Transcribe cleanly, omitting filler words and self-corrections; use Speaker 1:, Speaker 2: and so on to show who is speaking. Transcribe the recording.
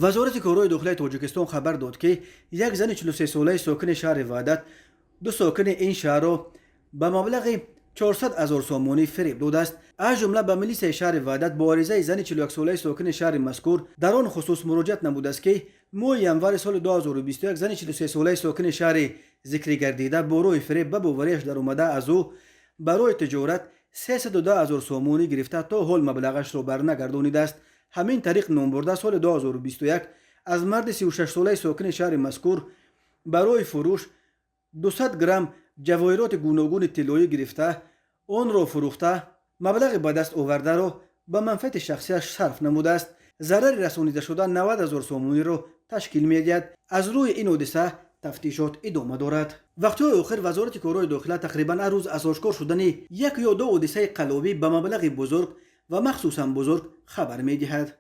Speaker 1: وزارت کارهای داخلی تاجیکستان خبر داد که یک زن 43 ساله ساکن شهر وحدت دو ساکن این شهر را به مبلغ 400,000 سومانی فریب داده است. از جمله به میلیس شهر وحدت با عریضه زن 41 ساله ساکن شهر مذکور در آن خصوص مراجعت نموده است که ماه ینور سال 2021 زن 43 ساله ساکن شهر ذکر گردیده با روی فریب به باوریش در اومده از او برای تجارت 310,000 سومانی گرفته تا حال مبلغش را برنگردانیده است. همین طریق نامبرده سال 2021 از مرد 36 ساله ساکن شهر مذکور برای فروش 200 گرم جواهرات گوناگون طلایی گرفته آن را فروخته مبلغ به دست آورده را به منفعت شخصیش صرف نموده است. ضرر رسانیده شده 90,000 سومانی را تشکیل می‌دهد. از روی این حادثه تفتیشات ادامه دارد. وقتی آخر وزارت کارهای داخلی تقریبا هر روز از آشکار شدن یک یا دو حادثه قلابی به مبلغ بزرگ و مخصوصا بزرگ خبر می‌دهد.